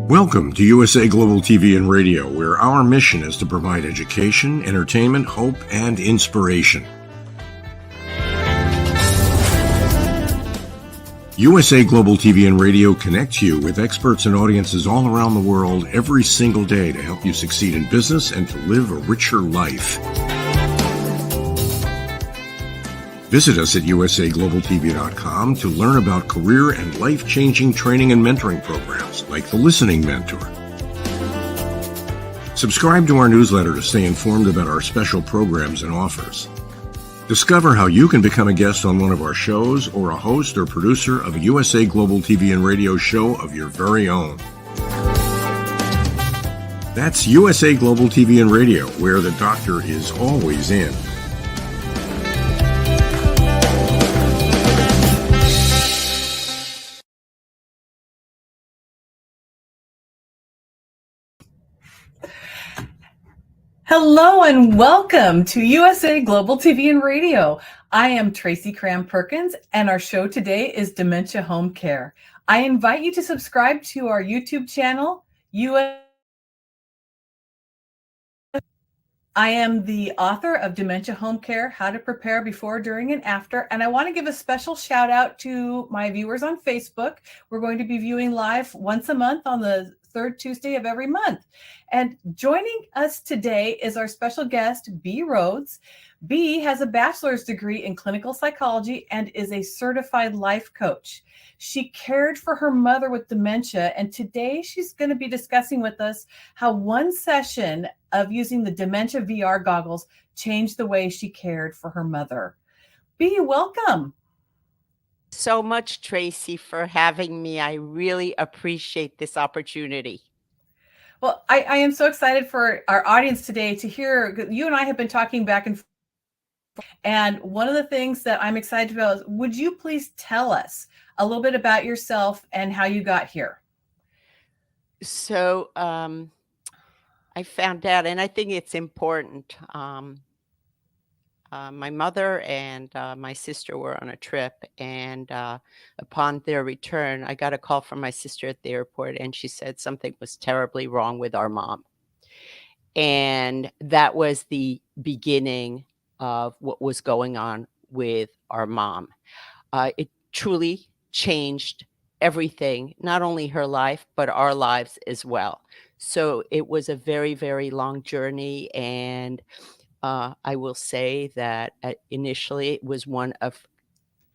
Welcome to USA Global TV and Radio, where our mission is to provide education, entertainment, hope, and inspiration. USA Global TV and Radio connects you with experts and audiences all around the world every single day to help you succeed in business and to live a richer life. Visit us at usaglobaltv.com to learn about career and life-changing training and mentoring programs like the Listening Mentor. Subscribe to our newsletter to stay informed about our special programs and offers. Discover how you can become a guest on one of our shows or a host or producer of a USA Global TV and Radio show of your very own. That's USA Global TV and Radio, where the doctor is always in. Hello and welcome to USA Global TV and Radio. I am Tracy Cram-Perkins and our show today is Dementia Home Care. I invite you to subscribe to our YouTube channel. I am the author of Dementia Home Care, How to Prepare Before, During, and After. And I want to give a special shout out to my viewers on Facebook. We're going to be viewing live once a month on the third Tuesday of every month. And joining us today is our special guest, B. Rhodes. B has a bachelor's degree in clinical psychology and is a certified life coach. She cared for her mother with dementia, and today she's going to be discussing with us how one session of using the Dementia VR goggles changed the way she cared for her mother. B, welcome. So much, Tracy, for having me. I really appreciate this opportunity. Well, I am so excited for our audience today to hear. You and I have been talking back and forth. And one of the things that I'm excited about is, would you please tell us a little bit about yourself and how you got here? So I found out, and I think it's important. My mother and my sister were on a trip, and upon their return, I got a call from my sister at the airport, and she said something was terribly wrong with our mom. And that was the beginning of what was going on with our mom. It truly changed everything, not only her life, but our lives as well. So it was a very, very long journey, and I will say that initially it was one of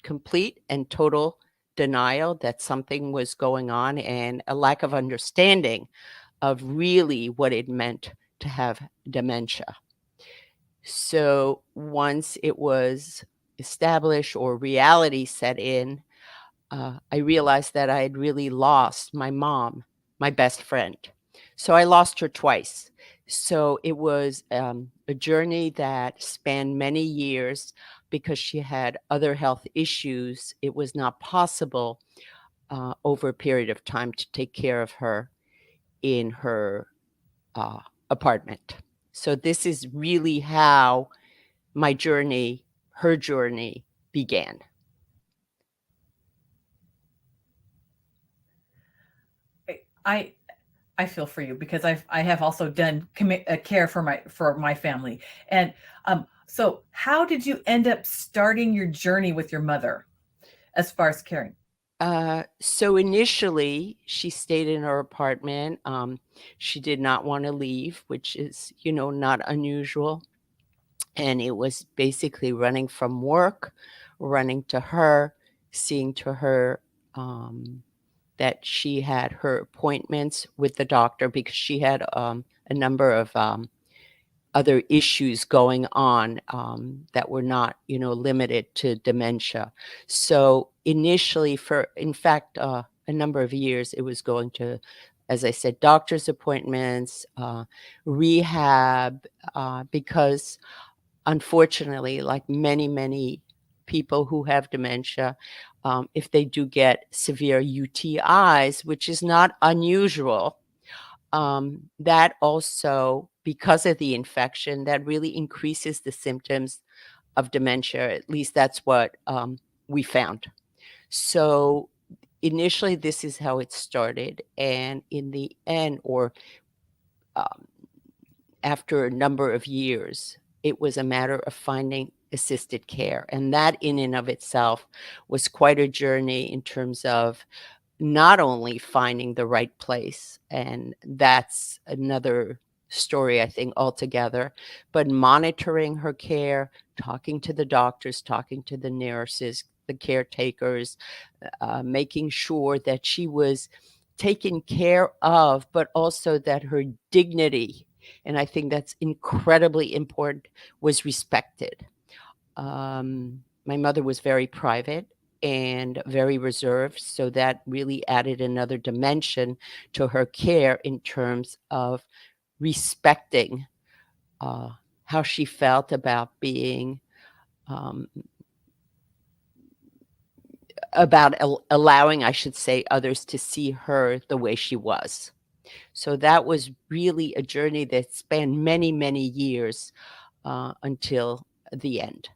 complete and total denial that something was going on and a lack of understanding of really what it meant to have dementia. So once it was established or reality set in, I realized that I had really lost my mom, my best friend. So I lost her twice. So it was a journey that spanned many years because she had other health issues. It was not possible over a period of time to take care of her in her apartment. So this is really how my journey, her journey, began. I feel for you because I have also done care for my family. And so how did you end up starting your journey with your mother as far as caring? So initially she stayed in her apartment. She did not want to leave, which is, not unusual. And it was basically running from work, running to her, seeing to her, that she had her appointments with the doctor because she had a number of other issues going on that were not, limited to dementia. So initially, in fact, a number of years, it was going to, as I said, doctor's appointments, rehab, because unfortunately, like many, many people who have dementia, if they do get severe UTIs, which is not unusual, that also, because of the infection, that really increases the symptoms of dementia. At least that's what we found. So initially, this is how it started, and in the end, or um, after a number of years, it was a matter of finding assisted care, and that in and of itself was quite a journey in terms of not only finding the right place, and that's another story, I think, altogether, but monitoring her care, talking to the doctors, talking to the nurses, the caretakers, making sure that she was taken care of, but also that her dignity, and I think that's incredibly important, was respected. My mother was very private and very reserved, so that really added another dimension to her care in terms of respecting uh, how she felt about being, um, about allowing, I should say, others to see her the way she was. So that was really a journey that spanned many, many years until the end.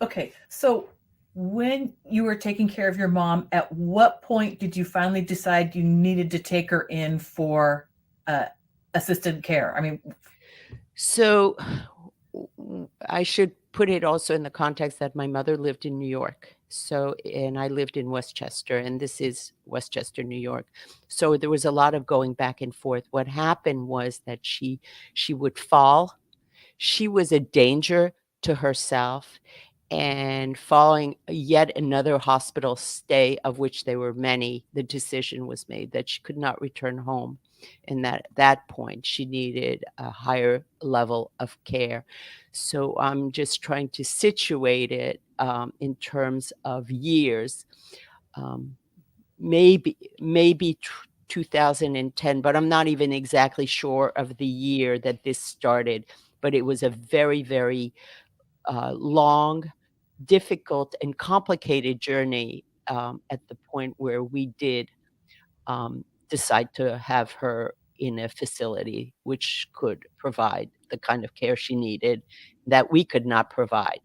Okay, so when you were taking care of your mom, at what point did you finally decide you needed to take her in for uh, assisted care? I mean, So I should put it also in the context that my mother lived in New York. So, and I lived in Westchester, and this is Westchester, New York. So there was a lot of going back and forth. What happened was that she would fall. She was a danger to herself, and following yet another hospital stay, of which there were many, the decision was made that she could not return home, and that at that point, she needed a higher level of care. So I'm just trying to situate it, in terms of years, um, maybe 2010, but I'm not even exactly sure of the year that this started, but it was a very, very, long, difficult, and complicated journey, at the point where we did, decide to have her in a facility which could provide the kind of care she needed that we could not provide.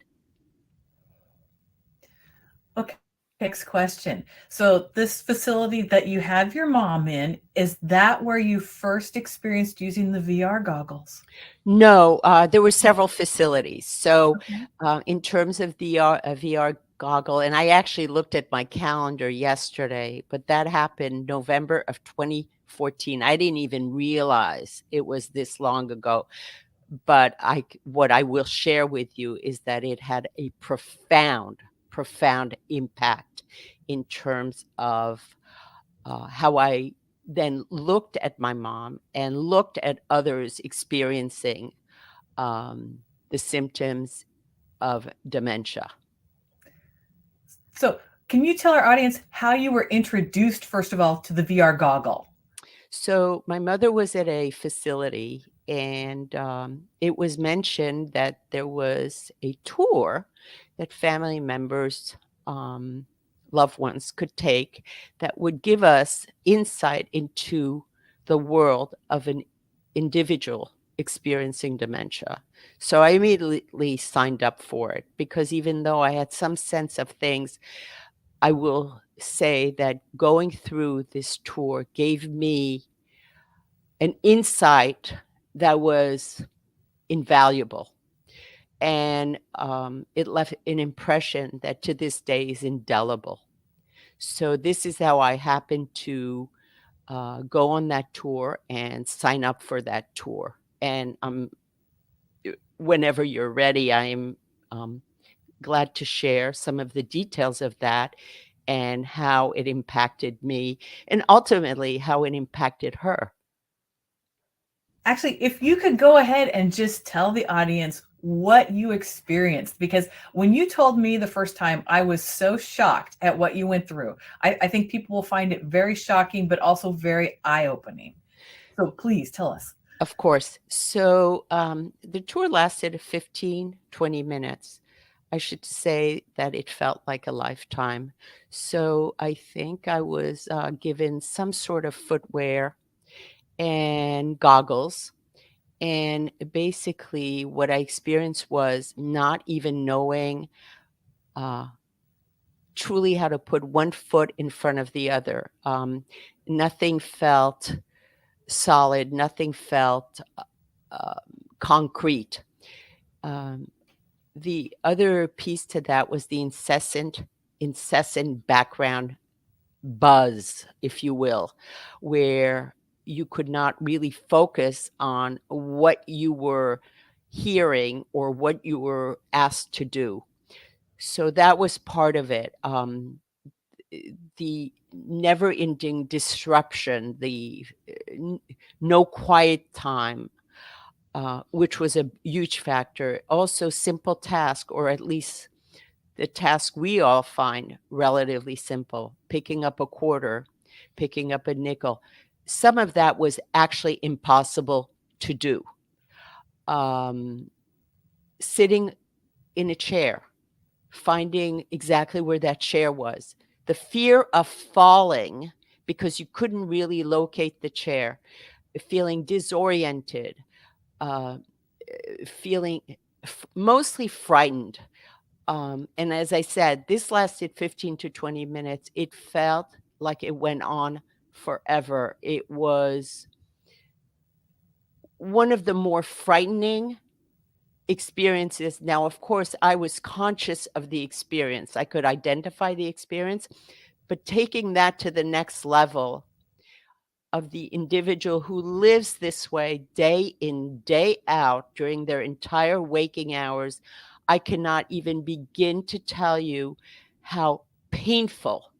okay, next question. So this facility that you have your mom in, is that where you first experienced using the VR goggles? No, there were Oh, several facilities. So, okay. in terms of VR, a VR goggle, and I actually looked at my calendar yesterday, but that happened November of 2014. I didn't even realize it was this long ago. But what I will share with you is that it had a profound, profound impact in terms of how I then looked at my mom and looked at others experiencing um, the symptoms of dementia. So can you tell our audience how you were introduced, first of all, to the VR goggle? So my mother was at a facility, and it was mentioned that there was a tour that family members, um, loved ones, could take that would give us insight into the world of an individual experiencing dementia. So I immediately signed up for it because even though I had some sense of things, I will say that going through this tour gave me an insight that was invaluable, and it left an impression that to this day is indelible. So this is how I happened to go on that tour and sign up for that tour. And whenever you're ready, I'm um, glad to share some of the details of that and how it impacted me, and ultimately how it impacted her. Actually, if you could go ahead and just tell the audience what you experienced, because when you told me the first time, I was so shocked at what you went through. I think people will find it very shocking, but also very eye-opening. So please tell us. Of course. So the tour lasted 15, 20 minutes. I should say that it felt like a lifetime. So I think I was given some sort of footwear and goggles. And basically, what I experienced was not even knowing uh, truly had to put one foot in front of the other. Nothing felt solid, nothing felt concrete. The other piece to that was the incessant background buzz, if you will, where you could not really focus on what you were hearing or what you were asked to do. So that was part of it. The never ending disruption, the no quiet time, which was a huge factor. Also, simple task, or at least the task we all find relatively simple, picking up a quarter, picking up a nickel. Some of that was actually impossible to do. Sitting in a chair, finding exactly where that chair was. The fear of falling because you couldn't really locate the chair, feeling disoriented, feeling mostly frightened. And as I said, this lasted 15 to 20 minutes. It felt like it went on forever. It was one of the more frightening experiences. Now, of course, I was conscious of the experience. I could identify the experience, but taking that to the next level of the individual who lives this way day in, day out during their entire waking hours, I cannot even begin to tell you how painful,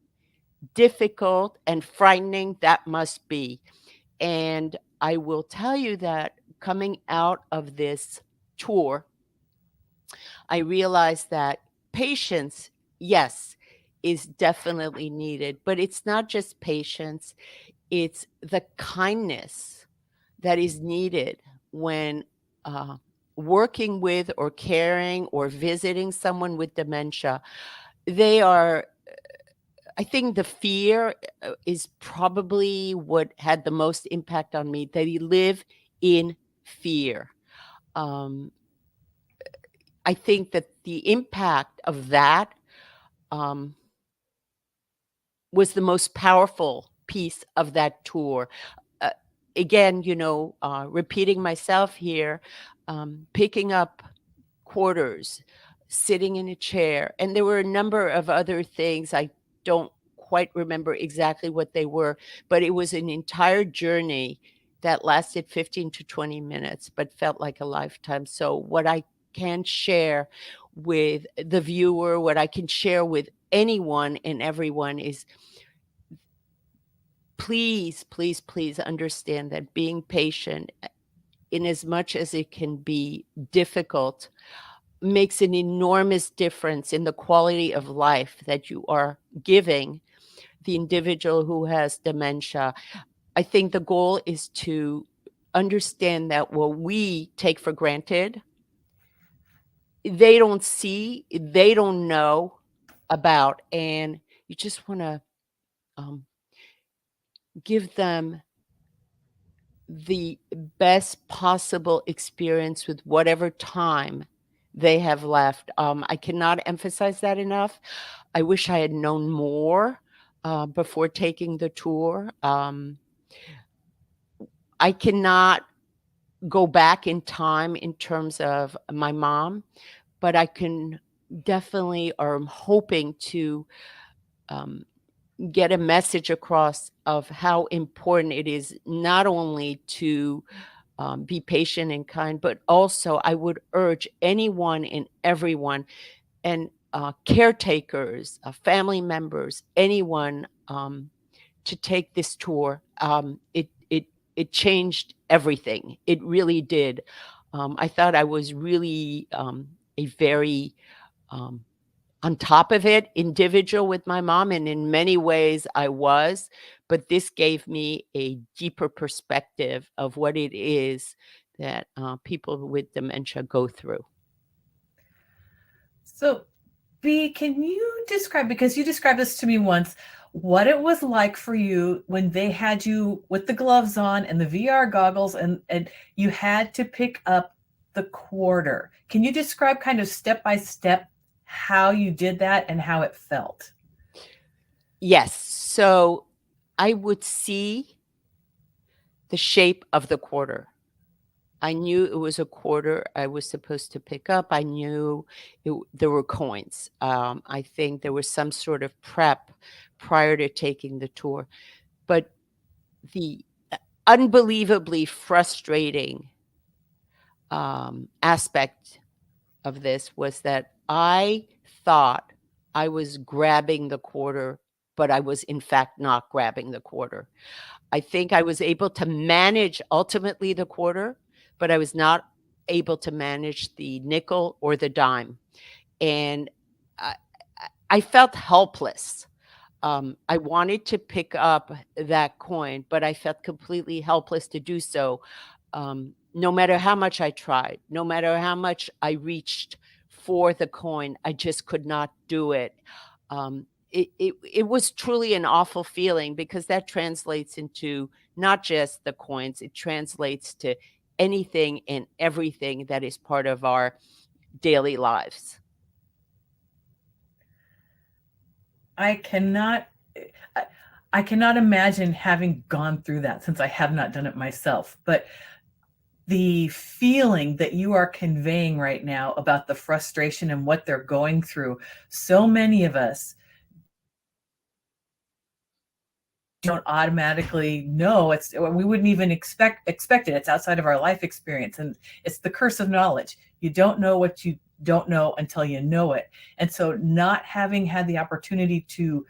difficult, and frightening that must be. And I will tell you that coming out of this tour, I realized that patience, yes, is definitely needed, but it's not just patience, it's the kindness that is needed when working with or caring or visiting someone with dementia. They are, I think the fear is probably what had the most impact on me. They live in fear. Um, I think that the impact of that was the most powerful piece of that tour. Uh, Again, repeating myself here, picking up quarters, sitting in a chair, and there were a number of other things. I don't quite remember exactly what they were, but it was an entire journey that lasted 15 to 20 minutes, but felt like a lifetime. So what I can share with the viewer, what I can share with anyone and everyone is please, please, please understand that being patient, in as much as it can be difficult, makes an enormous difference in the quality of life that you are giving the individual who has dementia. I think the goal is to understand that what we take for granted, they don't see, they don't know about, and you just want to give them the best possible experience with whatever time they have left. I cannot emphasize that enough. I wish I had known more before taking the tour. I cannot go back in time in terms of my mom, but I can definitely, or I'm hoping to get a message across of how important it is not only to be patient and kind, but also I would urge anyone and everyone and caretakers, family members, anyone to take this tour. It changed everything. It really did. I thought I was really a very on top of it individual with my mom, and in many ways I was, but this gave me a deeper perspective of what it is that people with dementia go through. So, B, can you describe, because you described this to me once, what it was like for you when they had you with the gloves on and the VR goggles and you had to pick up the quarter? Can you describe kind of step by step how you did that and how it felt? Yes. So I would see the shape of the quarter. I knew it was a quarter I was supposed to pick up. I knew there were coins. I think there was some sort of prep prior to taking the tour. But the unbelievably frustrating aspect of this was that I thought I was grabbing the quarter, but I was in fact not grabbing the quarter. I think I was able to manage ultimately the quarter, but I was not able to manage the nickel or the dime. And I, I felt helpless. I wanted to pick up that coin, but I felt completely helpless to do so. No matter how much I tried, no matter how much I reached for the coin, I just could not do it. It was truly an awful feeling because that translates into not just the coins, it translates to anything and everything that is part of our daily lives. I cannot I, I cannot imagine having gone through that since I have not done it myself. But the feeling that you are conveying right now about the frustration and what they're going through, so many of us don't automatically know. It's, we wouldn't even expect it. It's outside of our life experience, and it's the curse of knowledge. You don't know what you don't know until you know it. And so not having had the opportunity to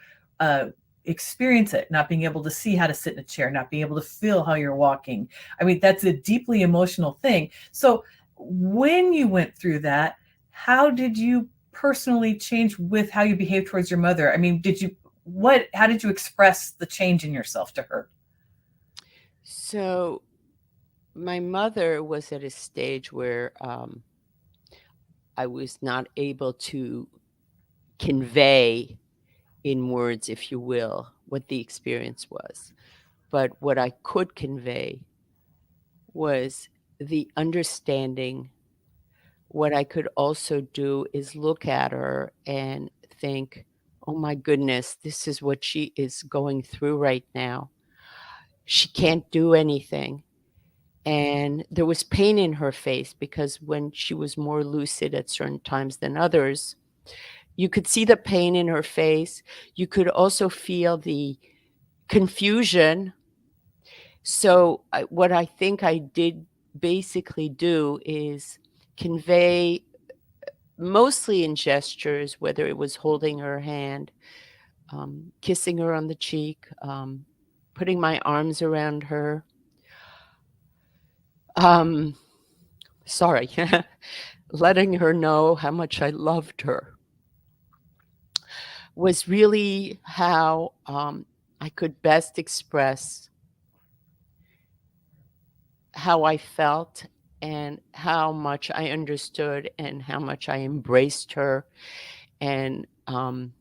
experience it, not being able to see how to sit in a chair, not being able to feel how you're walking, I mean, that's a deeply emotional thing. So when you went through that, how did you personally change with how you behave towards your mother? I mean, how did you express the change in yourself to her? So my mother was at a stage where I was not able to convey in words, if you will, what the experience was. But what I could convey was the understanding. What I could also do is look at her and think, oh my goodness, this is what she is going through right now. She can't do anything. And there was pain in her face because when she was more lucid at certain times than others, you could see the pain in her face. You could also feel the confusion. So, what I think I did basically do is convey mostly in gestures, whether it was holding her hand, kissing her on the cheek, putting my arms around her. Sorry, letting her know how much I loved her was really how I could best express how I felt and how much I understood and how much I embraced her and how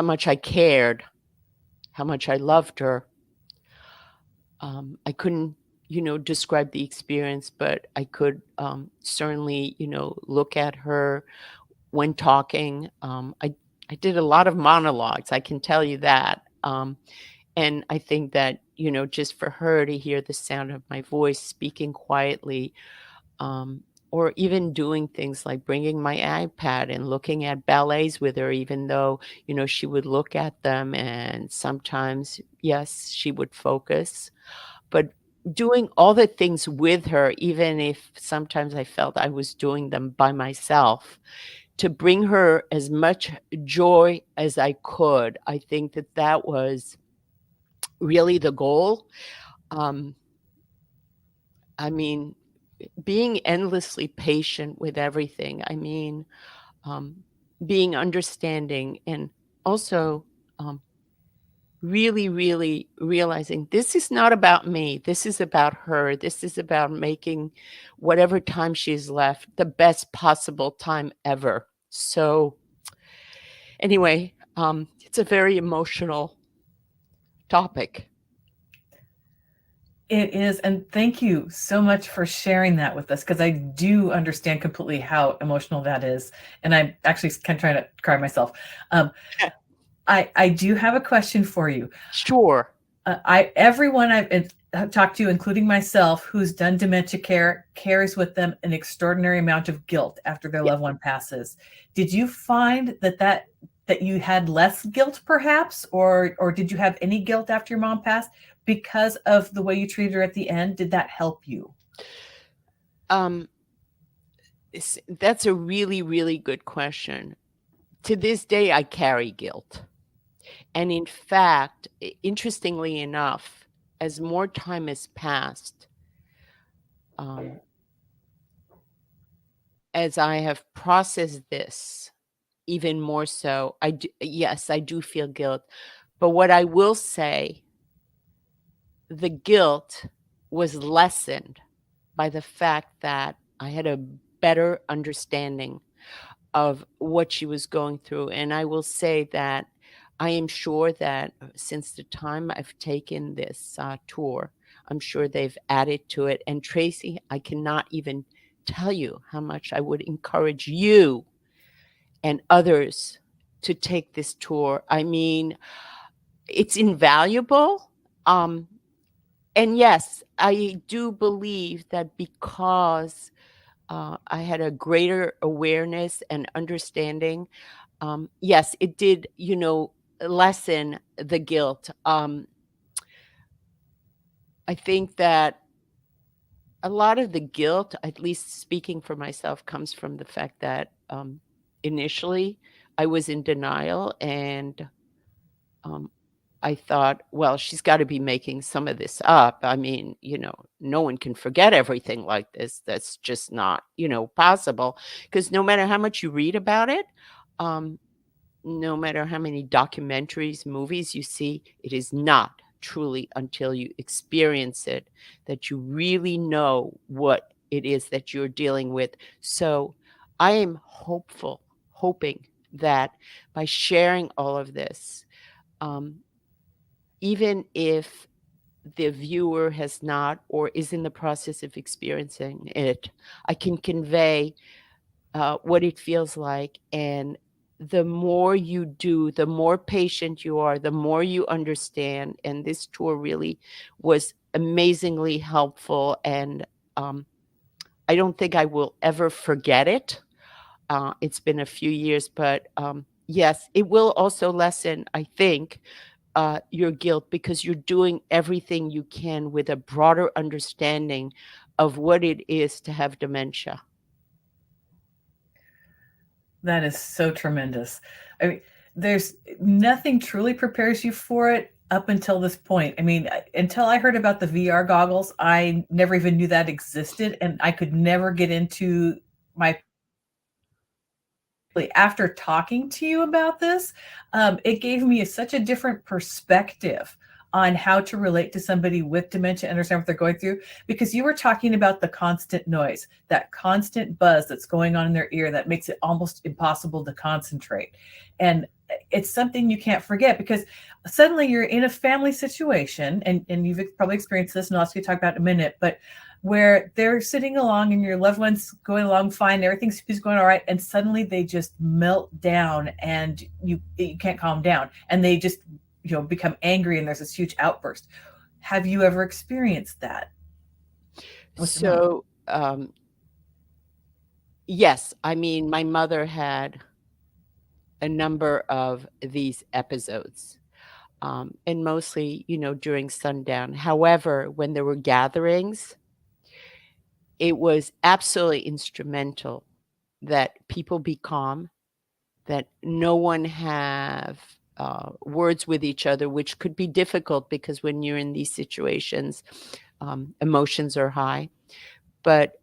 much I cared, how much I loved her. I couldn't, describe the experience, but I could certainly, look at her when talking. I did a lot of monologues, I can tell you that. And I think that, just for her to hear the sound of my voice speaking quietly, or even doing things like bringing my iPad and looking at ballets with her, even though, she would look at them and sometimes, yes, she would focus. But doing all the things with her, even if sometimes I felt I was doing them by myself, to bring her as much joy as I could, I think that that was really the goal. Um, I mean, being endlessly patient with everything. I mean, um, being understanding and also really, really realizing this is not about me. This is about her. This is about making whatever time she's left the best possible time ever. So, anyway, it's a very emotional topic. It is. And thank you so much for sharing that with us, because I do understand completely how emotional that is. And I'm actually kind of trying to cry myself. I do have a question for you. Sure. Everyone I've talked to, including myself, who's done dementia care, carries with them an extraordinary amount of guilt after their Yeah. loved one passes. Did you find that you had less guilt, perhaps, or did you have any guilt after your mom passed because of the way you treated her at the end? Did that help you? Um, that's a really, really good question. To this day, I carry guilt. And in fact, interestingly enough, as more time has passed, um, as I have processed this even more so, yes, I do feel guilt. But what I will say, the guilt was lessened by the fact that I had a better understanding of what she was going through. And I will say that I am sure that since the time I've taken this tour, I'm sure they've added to it. And Tracy, I cannot even tell you how much I would encourage you and others to take this tour. I mean, it's invaluable. Um, and yes, I do believe that because I had a greater awareness and understanding. Yes, it did, lessen the guilt. I think that a lot of the guilt, at least speaking for myself, comes from the fact that initially I was in denial and um, I thought, well, she's got to be making some of this up. I mean, no one can forget everything like this. That's just not, possible. Because no matter how much you read about it, um, no matter how many documentaries, movies you see, it is not truly until you experience it that you really know what it is that you're dealing with. So I am hoping that by sharing all of this, um, even if the viewer has not or is in the process of experiencing it, I can convey what it feels like. And the more you do, the more patient you are, the more you understand. And this tour really was amazingly helpful. And I don't think I will ever forget it. It's been a few years, but yes, it will also lessen, I think, your guilt because you're doing everything you can with a broader understanding of what it is to have dementia. That is so tremendous. I mean, there's nothing truly prepares you for it up until this point. I mean, until I heard about the VR goggles, I never even knew that existed, and I could never get into my after talking to you about this, it gave me such a different perspective on how to relate to somebody with dementia, understand what they're going through, because you were talking about the constant noise, that constant buzz that's going on in their ear that makes it almost impossible to concentrate. And it's something you can't forget because suddenly you're in a family situation, and you've probably experienced this, and I'll ask you to talk about it in a minute, but where they're sitting along and your loved one's going along fine, everything seems going all right, and suddenly they just melt down and you can't calm down, and they just become angry, and there's this huge outburst. Have you ever experienced that with your mom? So, yes, I mean, my mother had a number of these episodes, and mostly, during sundown. However, when there were gatherings, it was absolutely instrumental that people be calm, that no one have words with each other, which could be difficult because when you're in these situations, emotions are high. But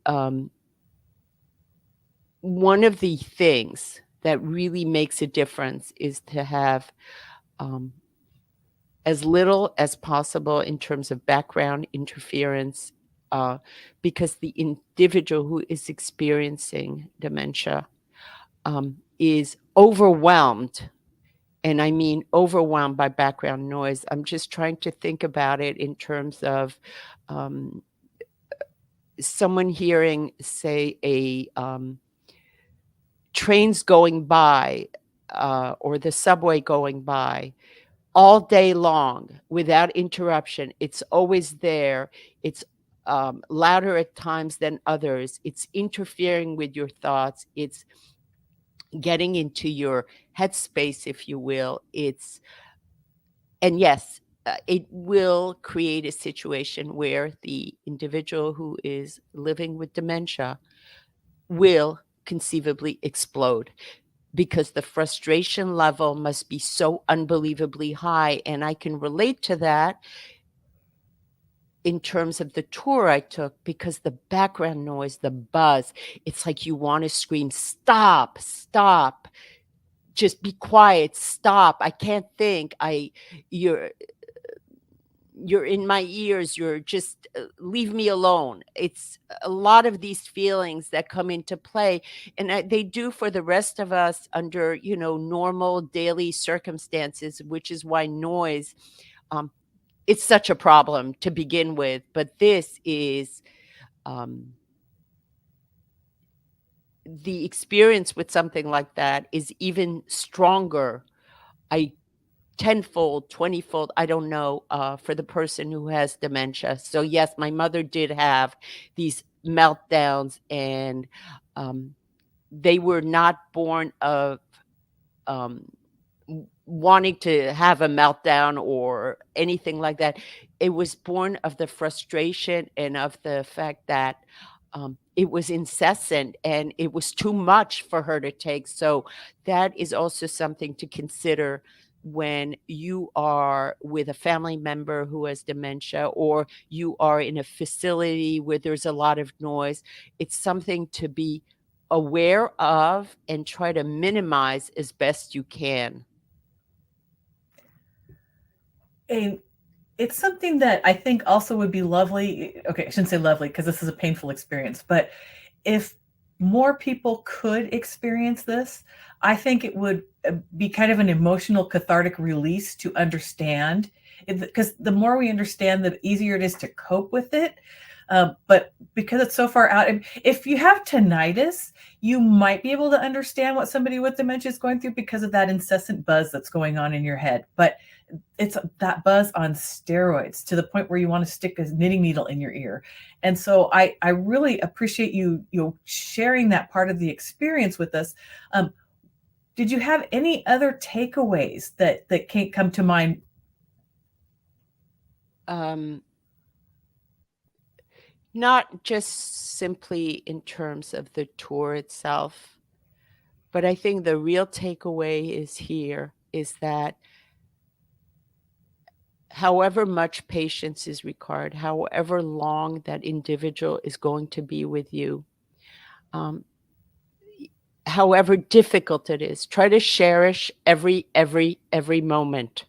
one of the things that really makes a difference is to have as little as possible in terms of background interference, because the individual who is experiencing dementia is overwhelmed. And I mean overwhelmed by background noise. I'm just trying to think about it in terms of um, someone hearing, say, a trains going by or the subway going by all day long without interruption. It's always there. It's louder at times than others. It's interfering with your thoughts. It's getting into your headspace, if you will. And yes, it will create a situation where the individual who is living with dementia will conceivably explode, because the frustration level must be so unbelievably high. And I can relate to that in terms of the tour I took, because the background noise, the buzz, it's like you want to scream, "Stop, stop, just be quiet, stop. I can't think. You're you're in my ears. You're just leave me alone." It's a lot of these feelings that come into play, and they do for the rest of us under, normal daily circumstances, which is why noise, um, it's such a problem to begin with. But this is, um, the experience with something like that is even stronger. I tenfold, 20-fold, I don't know, for the person who has dementia. So yes, my mother did have these meltdowns, and um, they were not born of um, wanting to have a meltdown or anything like that. It was born of the frustration and of the fact that it was incessant and it was too much for her to take. So that is also something to consider when you are with a family member who has dementia, or you are in a facility where there's a lot of noise. It's something to be aware of and try to minimize as best you can. And it's something that I think also would be lovely. Okay, I shouldn't say lovely because this is a painful experience, but if more people could experience this, I think it would be kind of an emotional cathartic release to understand. Because the more we understand, the easier it is to cope with it. But because it's so far out, if you have tinnitus, you might be able to understand what somebody with dementia is going through because of that incessant buzz that's going on in your head. But it's that buzz on steroids to the point where you want to stick a knitting needle in your ear. And so I really appreciate you sharing that part of the experience with us. Did you have any other takeaways that can't come to mind? Not just simply in terms of the tour itself, but I think the real takeaway is that however much patience is required, however long that individual is going to be with you, um, however difficult it is, try to cherish every moment,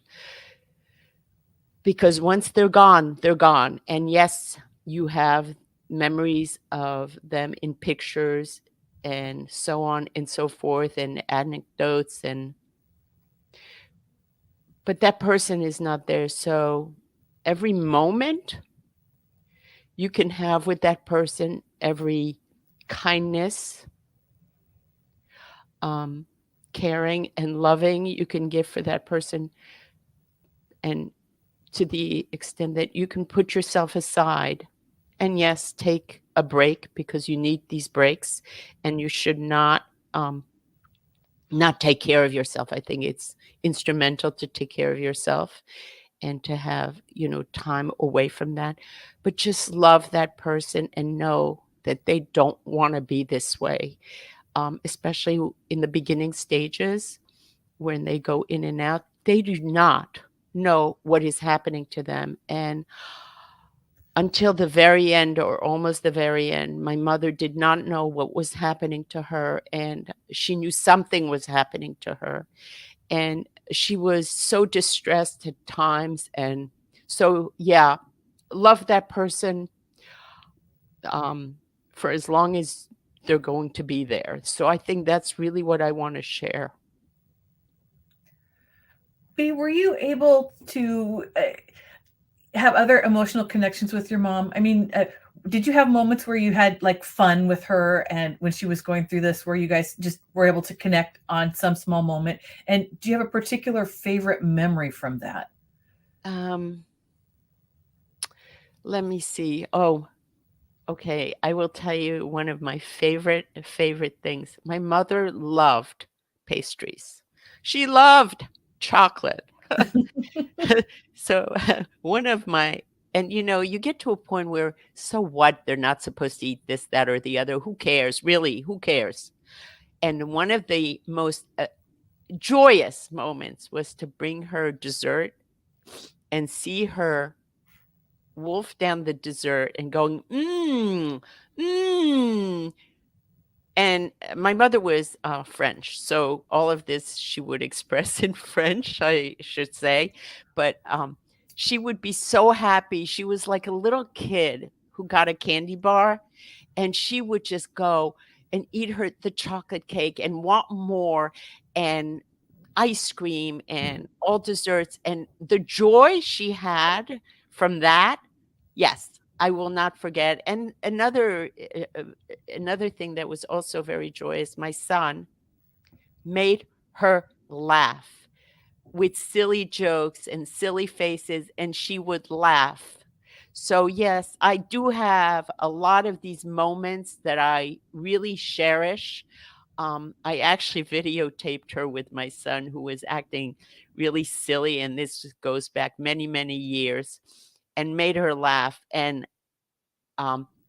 because once they're gone, they're gone. And yes, you have memories of them in pictures and so on and so forth, and anecdotes, but that person is not there. So every moment you can have with that person, every kindness, caring and loving you can give for that person, and to the extent that you can put yourself aside and yes, take a break, because you need these breaks, and you should not take care of yourself. I think it's instrumental to take care of yourself and to have, time away from that. But just love that person and know that they don't want to be this way, especially in the beginning stages when they go in and out. They do not know what is happening to them. And until the very end, or almost the very end, my mother did not know what was happening to her, and she knew something was happening to her. And she was so distressed at times. And so, yeah, love that person for as long as they're going to be there. So I think that's really what I want to share. B, were you able to have other emotional connections with your mom? I mean, did you have moments where you had like fun with her and when she was going through this, where you guys just were able to connect on some small moment? And do you have a particular favorite memory from that? Um, let me see. Oh, okay. I will tell you one of my favorite things. My mother loved pastries. She loved chocolate. So one of my and you get to a point where so what? They're not supposed to eat this, that, or the other. Who cares? Really, who cares? And one of the most joyous moments was to bring her dessert and see her wolf down the dessert and going, mmm. And my mother was French, so all of this she would express in French, I should say. But she would be so happy. She was like a little kid who got a candy bar, and she would just go and eat the chocolate cake and want more, and ice cream and all desserts, and the joy she had from that, yes, I will not forget. And another thing that was also very joyous, my son made her laugh with silly jokes and silly faces, and she would laugh. So, yes, I do have a lot of these moments that I really cherish. I actually videotaped her with my son who was acting really silly, and this goes back many, many years, and made her laugh. And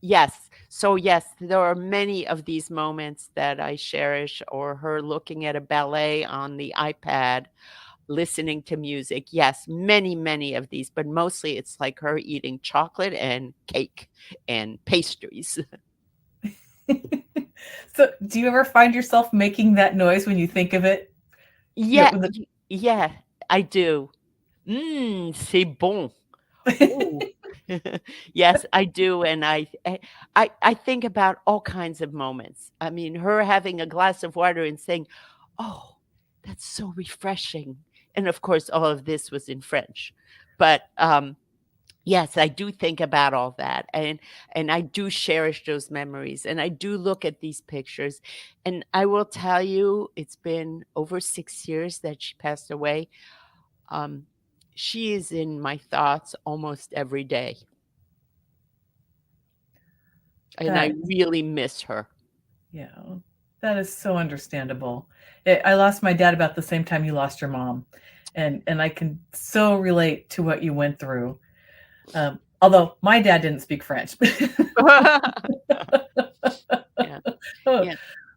yes, so yes, there are many of these moments that I cherish, or her looking at a ballet on the iPad, listening to music. Yes, many, many of these, but mostly it's like her eating chocolate and cake and pastries. So, do you ever find yourself making that noise when you think of it? You know, Yeah, yeah, I do. C'est bon. Ooh. Yes, I do, and I think about all kinds of moments. I mean, her having a glass of water and saying, "Oh, that's so refreshing." And of course, all of this was in French. But yes, I do think about all that, and I do cherish those memories, and I do look at these pictures, and I will tell you, it's been over 6 years that she passed away. Um, she is in my thoughts almost every day, and I that really miss her. Yeah, that is so understandable. I lost my dad about the same time you lost your mom, and I can so relate to what you went through. Although my dad didn't speak French, Yeah, yeah,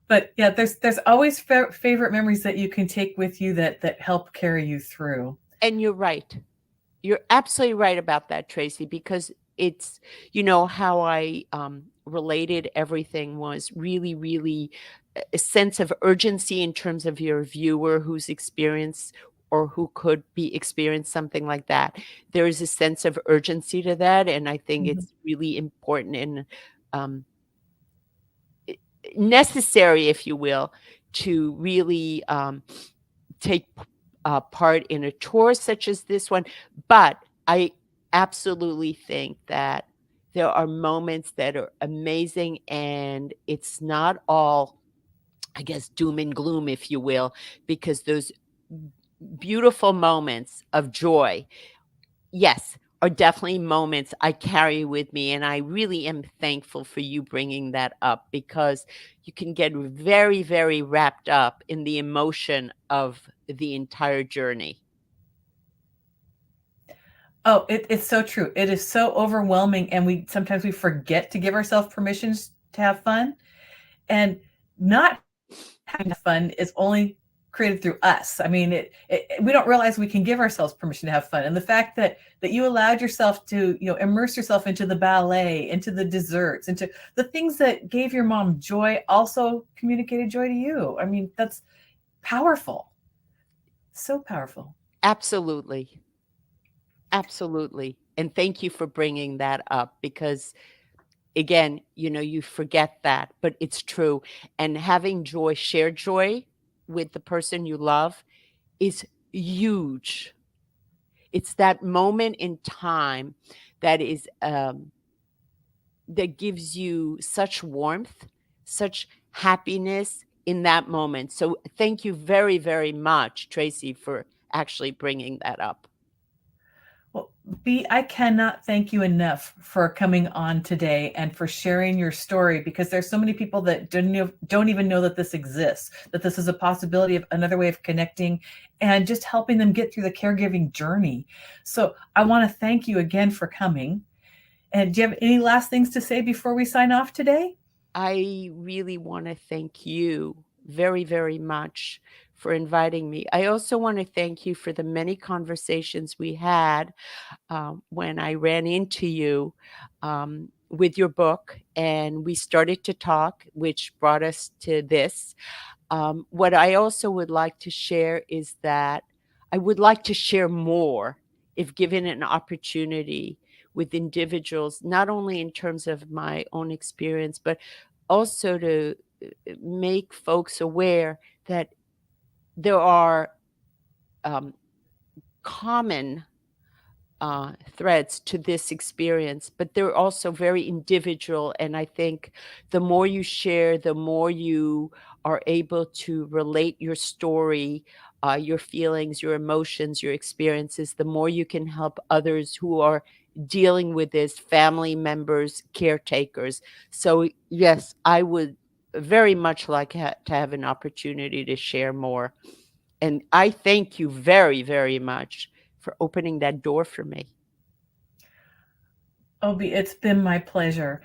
but yeah, there's always favorite memories that you can take with you that help carry you through. and you're right. You're absolutely right about that, Tracy, because it's how I, related everything was really, really a sense of urgency in terms of your viewer who's experienced or who could be experience something like that. There is a sense of urgency to that, and I think Mhm. it's really important and, um, necessary, if you will, to really, take part in a tour such as this one. But I absolutely think that there are moments that are amazing, and it's not all, I guess, doom and gloom, if you will, because those beautiful moments of joy, yes, are definitely moments I carry with me. And I really am thankful for you bringing that up, because you can get very, very wrapped up in the emotion of the entire journey. Oh, it's so true. It is so overwhelming, and we sometimes we forget to give ourselves permissions to have fun, and not having fun is only created through us. I mean, we don't realize we can give ourselves permission to have fun. And the fact that you allowed yourself to, immerse yourself into the ballet, into the desserts, into the things that gave your mom joy, also communicated joy to you. I mean, that's powerful. So powerful. Absolutely. Absolutely. And thank you for bringing that up, because again, you forget that, but it's true. And having joy, shared joy with the person you love is huge. It's that moment in time that is, that gives you such warmth, such happiness in that moment. So thank you very, very much, Tracy, for actually bringing that up. Well, B, I cannot thank you enough for coming on today and for sharing your story, because there's so many people that don't even know that this exists, that this is a possibility of another way of connecting and just helping them get through the caregiving journey. So I want to thank you again for coming. And do you have any last things to say before we sign off today? I really want to thank you very, very much for inviting me. I also want to thank you for the many conversations we had when I ran into you with your book and we started to talk, which brought us to this. What I also would like to share is that I would like to share more if given an opportunity with individuals, not only in terms of my own experience, but also to make folks aware that there are common threads to this experience, but they're also very individual. And I think the more you share, the more you are able to relate your story, your feelings, your emotions, your experiences, the more you can help others who are dealing with this, family members, caretakers. So, yes, I would very much like to have an opportunity to share more. And I thank you very, very much for opening that door for me. Obi, it's been my pleasure.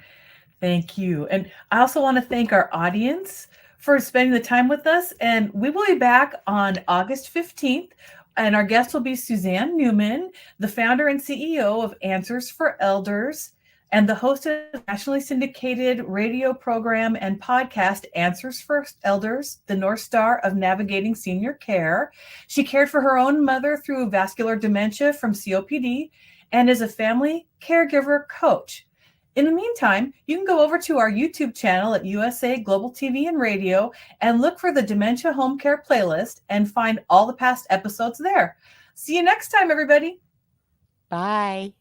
Thank you. And I also want to thank our audience for spending the time with us. And we will be back on August 15th. And our guest will be Suzanne Newman, the founder and CEO of Answers for Elders, and the host of the nationally syndicated radio program and podcast, Answers for Elders, the North Star of Navigating Senior Care. She cared for her own mother through vascular dementia from COPD and is a family caregiver coach. In the meantime, you can go over to our YouTube channel at USA Global TV and Radio and look for the Dementia Home Care playlist and find all the past episodes there. See you next time, everybody. Bye.